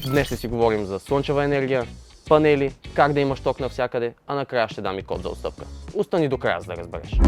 Днес ще си говорим за слънчева енергия, панели, как да имаш ток навсякъде, а накрая ще дам и код за отстъпка. Остани до края, за да разбереш.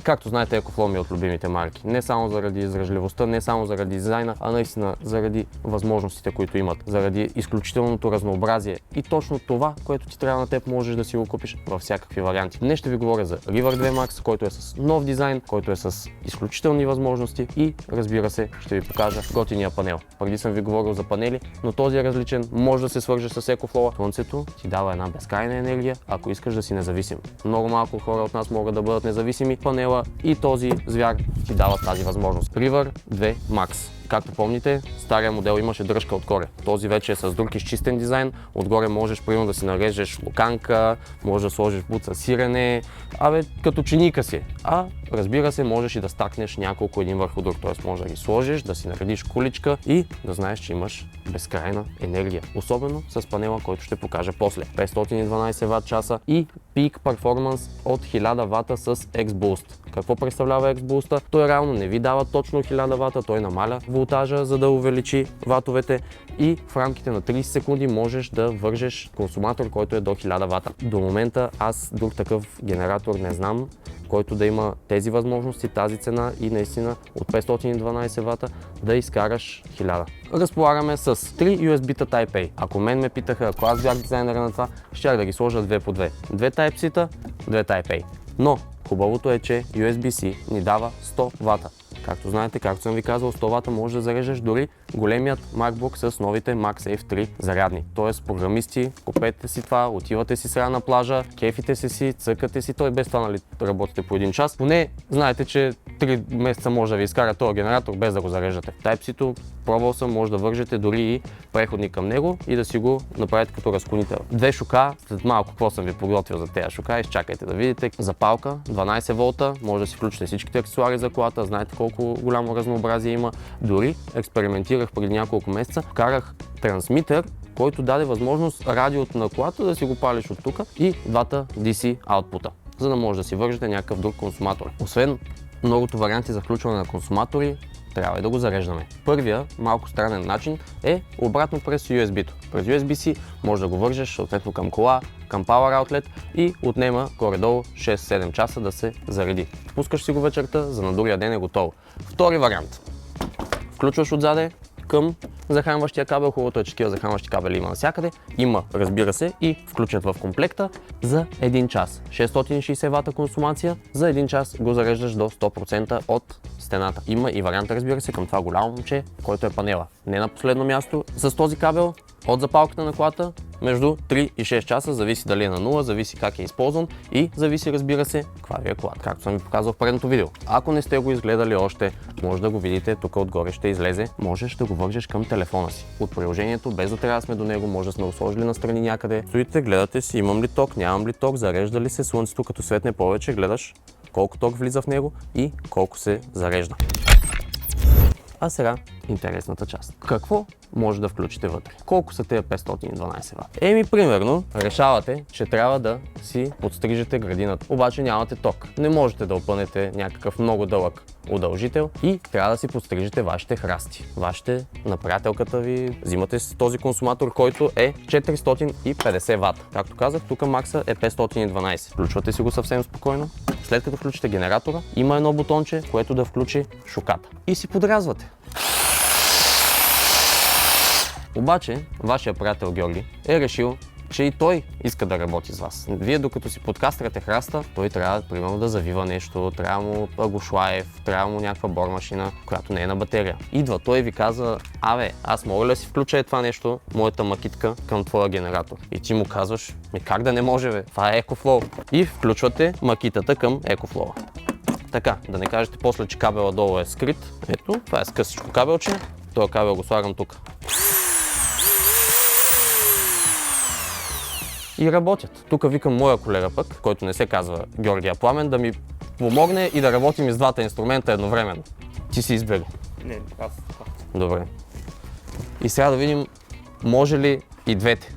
Както знаете, EcoFlow ми е от любимите марки. Не само заради издръжливостта, не само заради дизайна, а наистина заради възможностите, които имат, заради изключителното разнообразие и точно това, което ти трябва на теб, можеш да си го купиш във всякакви варианти. Днес ще ви говоря за River 2 Max, който е с нов дизайн, който е с изключителни възможности и, разбира се, ще ви покажа готиния панел. Преди съм ви говорил за панели, но този е различен, може да се свърже с EcoFlow. Слънцето ти дава една безкрайна енергия, ако искаш да си независим. Много малко хора от нас могат да бъдат независими. Панела и този звяр ти дава тази възможност. River 2 Max. Както помните, стария модел имаше дръжка отгоре. Този вече е с друг изчистен дизайн. Отгоре можеш примерно да си нарежеш луканка, можеш да сложиш буца сирене, като чиника си. А разбира се, можеш и да стакнеш няколко един върху друг. Т.е. можеш да ги сложиш, да си наредиш куличка и да знаеш, че имаш безкрайна енергия. Особено с панела, който ще покажа после. 512 Вт часа и Peak Performance от 1000 Вт с X-Boost. Какво представлява X-Boost? Той реално не ви дава точно 1000 Вт, той намаля волтажа, за да увеличи ватовете и в рамките на 30 секунди можеш да вържеш консуматор, който е до 1000 Вт. До момента аз друг такъв генератор не знам, който да има тези възможности, тази цена и наистина от 512 Вт да изкараш 1000. Разполагаме с 3 USB-та Type-A. Ако мен ме питаха, ако аз бях дизайнера на това, щях да ги сложа 2 по 2. 2 Type-C-та, 2 Type-A. Но хубавото е, че USB-C ни дава 100 Вт. Както знаете, както съм ви казал, 100 Вт може да зареждаш дори големият MacBook с новите MagSafe 3 зарядни. Тоест, програмисти, купете си това, отивате си сега на плажа, кефите си, цъкате си, той без това, нали, работите по 1 час. Поне знаете, че 3 месеца може да ви изкара този генератор без да го зареждате. Type-C-то пробвал съм, може да вържете дори и преходник към него и да си го направите като разклонител. 2 шука, след малко какво съм ви подготвил за тези шука, изчакайте да видите. Запалка, 12 волта, може да си включите всичките аксесуари за колата, знаете колко голямо разнообразие има. Дори експериментирах преди няколко месеца, вкарах трансмитер, който даде възможност радиото на колата да си го палиш от тук и двата DC аутпута, за да може да си вържете някакъв друг консуматор. Освен многото варианти за включване на консуматори, трябва и да го зареждаме. Първия, малко странен начин е обратно през USB-то. През USB-C може да го вържеш съответно към кола, към Power Outlet и отнема горе-долу 6-7 часа да се зареди. Пускаш си го вечерта, за на другия ден е готово. Втори вариант. Включваш отзаде към захранващия кабел. Хубавото е, че такива захранващи кабели има навсякъде. Има, разбира се, и включат в комплекта за 1 час. 660 Вт консумация, за 1 час го зареждаш до 100% от стената. Има и вариант, разбира се, към това голямо момче, който е панела. Не на последно място, с този кабел от запалката на колата между 3 и 6 часа, зависи дали е на 0, зависи как е използван и зависи, разбира се, каква ви е колата, както съм ви показал в предното видео. Ако не сте го изгледали още, може да го видите, тук отгоре ще излезе, можеш да го вържеш към телефона си. От приложението, без да трябва да сме до него, може да сме го сложили настрани някъде. Стоите, гледате си, имам ли ток, нямам ли ток, зарежда ли се слънцето, като светне повече, гледаш колко ток влиза в него и колко се зарежда. А сега интересната част. Какво може да включите вътре? Колко са тези 512 Вт? Примерно, решавате, че трябва да си подстрижете градината, обаче нямате ток. Не можете да опънете някакъв много дълъг удължител и трябва да си подстрижете вашите храсти. Вашите на приятелката ви, взимате си този консуматор, който е 450 Вт. Както казах, тук макса е 512. Включвате си го съвсем спокойно. След като включите генератора, има едно бутонче, което да включи шуката. И си подрязвате. Обаче, вашия приятел Георги е решил, че и той иска да работи с вас. Вие докато си подкастрате храста, той трябва примерно да завива нещо, трябва му агошлаев, трябва му някаква бормашина, която не е на батерия. Идва той и ви казва: аз мога ли да си включа това нещо, моята макитка, към твоя генератор? И ти му казваш: как да не може, бе? Това е EcoFlow. И включвате макитата към EcoFlow. Така, да не кажете после, че кабела долу е скрит. Ето, това е скъсичко кабелче. Този кабел го слагам тук. И работят. Тук викам моя колега пък, който не се казва Георгия Пламен, да ми помогне и да работим и с двата инструмента едновременно. Ти си избери. Не, аз. Добре. И сега да видим, може ли и двете.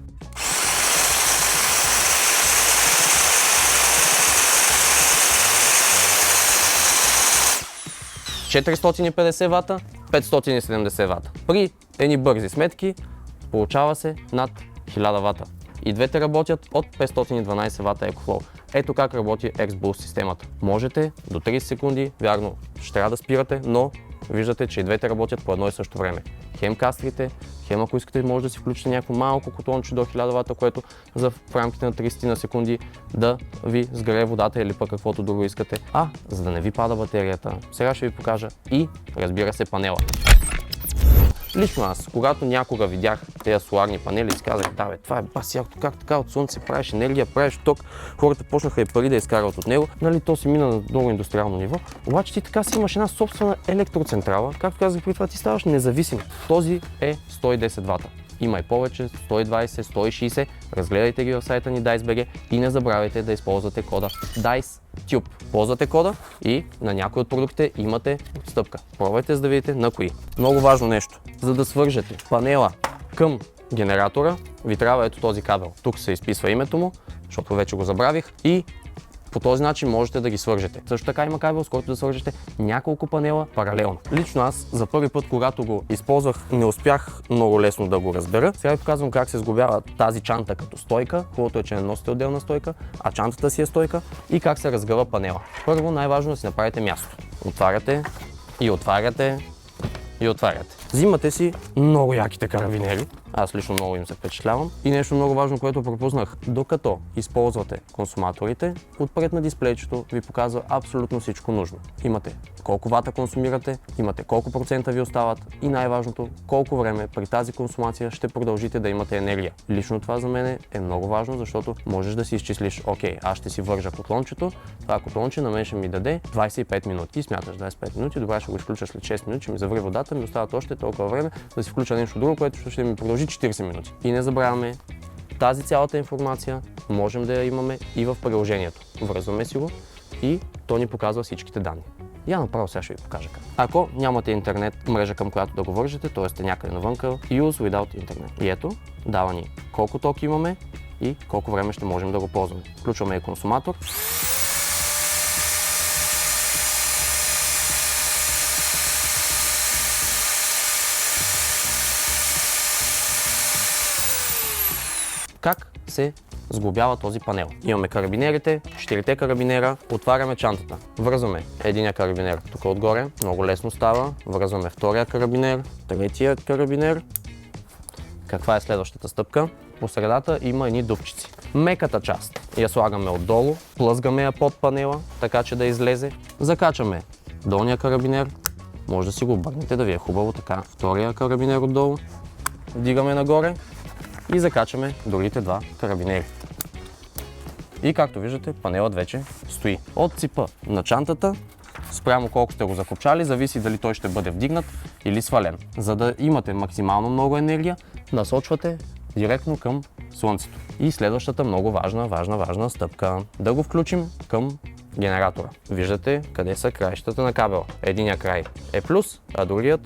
450 вата, 570 вата. При едни бързи сметки получава се над 1000 вата. И двете работят от 512 вата EcoFlow. Ето как работи X-Boost системата. Можете до 30 секунди, вярно, ще трябва да спирате, но виждате, че и двете работят по едно и също време. Хем кастрите, хем ако искате може да си включите някакво малко котлонче до 1000 вата, което в рамките на 30 на секунди да ви сгрее водата или пък каквото друго искате. За да не ви пада батерията, сега ще ви покажа и, разбира се, панела. Лично аз, когато някога видях тези соларни панели, си казах, да бе, това е баси якото, как така от слънце правиш енергия, правиш ток, хората почнаха и пари да изкарват от него, нали, то си мина на много индустриално ниво, обаче ти така си имаш една собствена електроцентрала, както казах при това, ти ставаш независим. Този е 110 вата. Има и повече, 120, 160, разгледайте ги в сайта ни DICE.BG и не забравяйте да използвате кода DICETUBE. Ползвате кода и на някои от продуктите имате отстъпка. Пробвайте за да видите на кои. Много важно нещо, за да свържете панела към генератора, ви трябва ето този кабел. Тук се изписва името му, защото вече го забравих и по този начин можете да ги свържете. Също така има кабел, с който да свържете няколко панела паралелно. Лично аз за първи път, когато го използвах, не успях много лесно да го разбера. Сега ви показвам как се сглобява тази чанта като стойка. Хубавото е, че не носите отделна стойка, а чантата си е стойка и как се разгъва панела. Първо най-важно е да си направите място. Отваряте и отваряте и отваряте. Взимате си много яките карабинери. Аз лично много им се впечатлявам. И нещо много важно, което пропуснах. Докато използвате консуматорите, отпред на дисплейчето ви показва абсолютно всичко нужно. Имате колко вата консумирате, имате колко процента ви остават и най-важното, колко време при тази консумация ще продължите да имате енергия. Лично това за мен е много важно, защото можеш да си изчислиш, окей, аз ще си вържа котлончето, това котлонче на мен ще ми даде 25 минути. И смяташ 25 минути, добре, ще го изключа след 6 минути, ще ми заври водата, ми остават още толкова време да си включа нещо друго, което ще ми продължи 40 минути. И не забравяме, тази цялата информация можем да я имаме и в приложението. Връзваме си го и то ни показва всичките данни. Я направо сега ще ви покажа как. Ако нямате интернет мрежа към която да го вържете, т.е. сте някъде навънка, use without интернет. И ето, дава ни колко ток имаме и колко време ще можем да го ползваме. Включваме и консуматор. Как се сглобява този панел? Имаме карабинерите, 4 карабинера, отваряме чантата, връзваме единия карабинер тук отгоре, много лесно става, връзваме втория карабинер, третия карабинер. Каква е следващата стъпка? По средата има едни дупчици. Меката част я слагаме отдолу, плъзгаме я под панела, така че да излезе. Закачаме долния карабинер, може да си го обърнете да ви е хубаво така. Втория карабинер отдолу, вдигаме нагоре и закачаме другите два карабинери. И както виждате, панелът вече стои. От ципа на чантата, спрямо колко сте го закопчали, зависи дали той ще бъде вдигнат или свален. За да имате максимално много енергия, насочвате директно към слънцето. И следващата много важна стъпка. Да го включим към генератора. Виждате къде са краищата на кабела. Единия край е плюс, а другият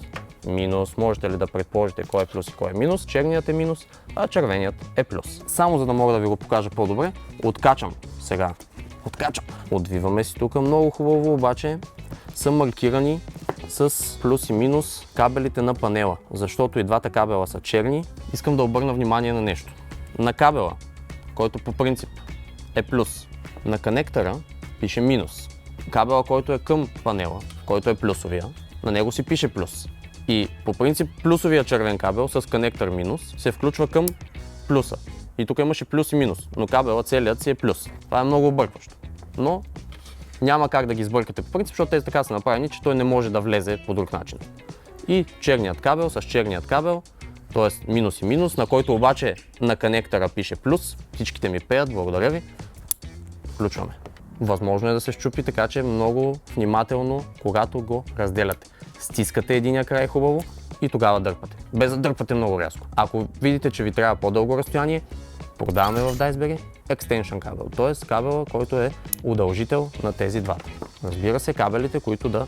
минус. Можете ли да предположите кой е плюс и кой е минус? Черният е минус, а червеният е плюс. Само за да мога да ви го покажа по-добре, откачам сега. Отвиваме си тук много хубаво, обаче са маркирани с плюс и минус кабелите на панела, защото и двата кабела са черни. Искам да обърна внимание на нещо. На кабела, който по принцип е плюс, на конектора пише минус. Кабела, който е към панела, който е плюсовия, на него си пише плюс. И по принцип плюсовия червен кабел с конектор минус се включва към плюса. И тук имаше плюс и минус, но кабелът целият си е плюс. Това е много объркващо. Но няма как да ги сбъркате по принцип, защото те така са направени, че той не може да влезе по друг начин. И черният кабел с черният кабел, т.е. минус и минус, на който обаче на конектора пише плюс, всичките ми пеят, благодаря ви, включваме. Възможно е да се счупи, така че много внимателно, когато го разделяте. Стискате единия край хубаво и тогава дърпате, без да дърпате много рязко. Ако видите, че ви трябва по-дълго разстояние, продаваме в DICE.BG Extension кабел, т.е. кабела, който е удължител на тези двата. Разбира се, кабелите, които да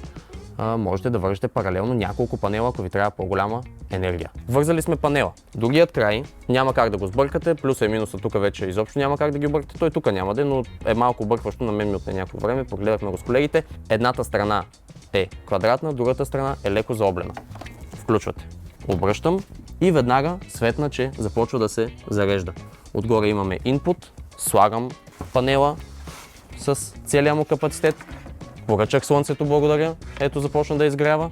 можете да вържете паралелно няколко панела, ако ви трябва по-голяма енергия. Вързали сме панела. Другият край няма как да го сбъркате, плюса и минуса тук вече изобщо няма как да ги объркате, той тук няма да, но е малко объркващо, на мен ми отне някакво време, погледахме го с колегите. Едната страна е квадратна, другата страна е леко заоблена. Включвате. Обръщам и веднага светна, че започва да се зарежда. Отгоре имаме input, слагам панела с целия му капацитет, поръчах слънцето, благодаря, ето започна да изгрява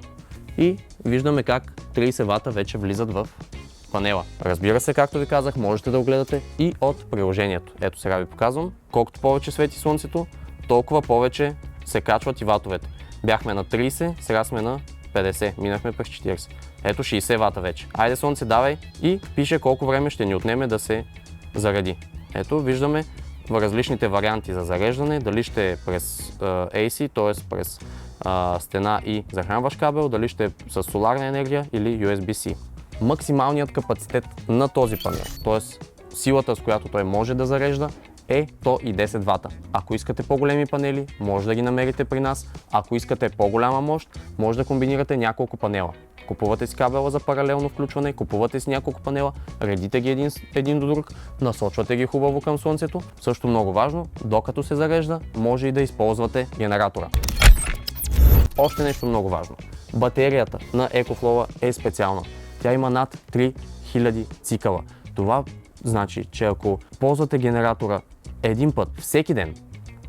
и виждаме как 30 вата вече влизат в панела. Разбира се, както ви казах, можете да го гледате и от приложението. Ето сега ви показвам, колкото повече свети слънцето, толкова повече се качват и ватовете. Бяхме на 30, сега сме на 50, минахме през 40. Ето 60 вата вече. Айде слънце, давай, и пише колко време ще ни отнеме да се заради. Ето виждаме в различните варианти за зареждане, дали ще е през AC, т.е. през стена и захранващ кабел, дали ще е с соларна енергия или USB-C. Максималният капацитет на този панел, т.е. силата, с която той може да зарежда, е 110 вата. Ако искате по-големи панели, може да ги намерите при нас. Ако искате по-голяма мощ, може да комбинирате няколко панела. Купувате си кабела за паралелно включване, купувате си няколко панела, редите ги един до друг, насочвате ги хубаво към слънцето. Също много важно, докато се зарежда, може и да използвате генератора. Още нещо много важно. Батерията на EcoFlow е специална. Тя има над 3000 цикъла. Това значи, че ако ползвате генератора един път всеки ден,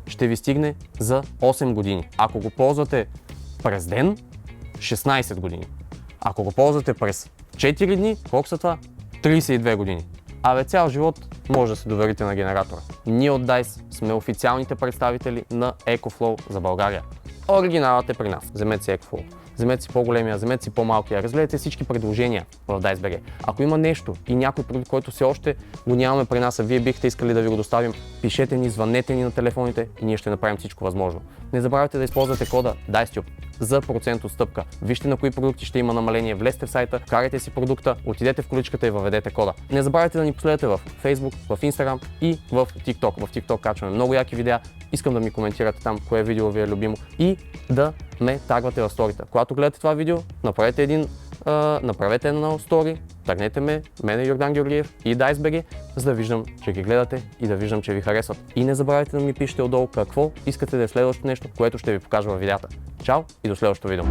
ще ви стигне за 8 години. Ако го ползвате през ден, 16 години. Ако го ползвате през 4 дни, колко са това? 32 години. Абе цял живот може да се доверите на генератора. Ние от Daiz сме официалните представители на EcoFlow за България. Оригиналът е при нас. Вземете си EcoFlow. Вземете си по-големия, вземете си по-малкия, разгледайте всички предложения в Daiz.bg. Ако има нещо и някой продукт, който все още го нямаме при нас, а вие бихте искали да ви го доставим, пишете ни, звъннете ни на телефоните и ние ще направим всичко възможно. Не забравяйте да използвате кода DAIZTube за процент отстъпка. Вижте на кои продукти ще има намаление, влезте в сайта, карайте си продукта, отидете в количката и въведете кода. Не забравяйте да ни последвате в Facebook, в Instagram и в TikTok. В TikTok качваме много яки видеа. Искам да ми коментирате там кое видео ви е любимо и да ме тагвате в сторите. Когато гледате това видео, направете едно стори, тагнете ме, мене Йордан Георгиев и Daiz.bg, за да виждам, че ги гледате и да виждам, че ви харесват. И не забравяйте да ми пишете отдолу какво искате да е следващото нещо, което ще ви покажа във видеята. Чао и до следващото видео!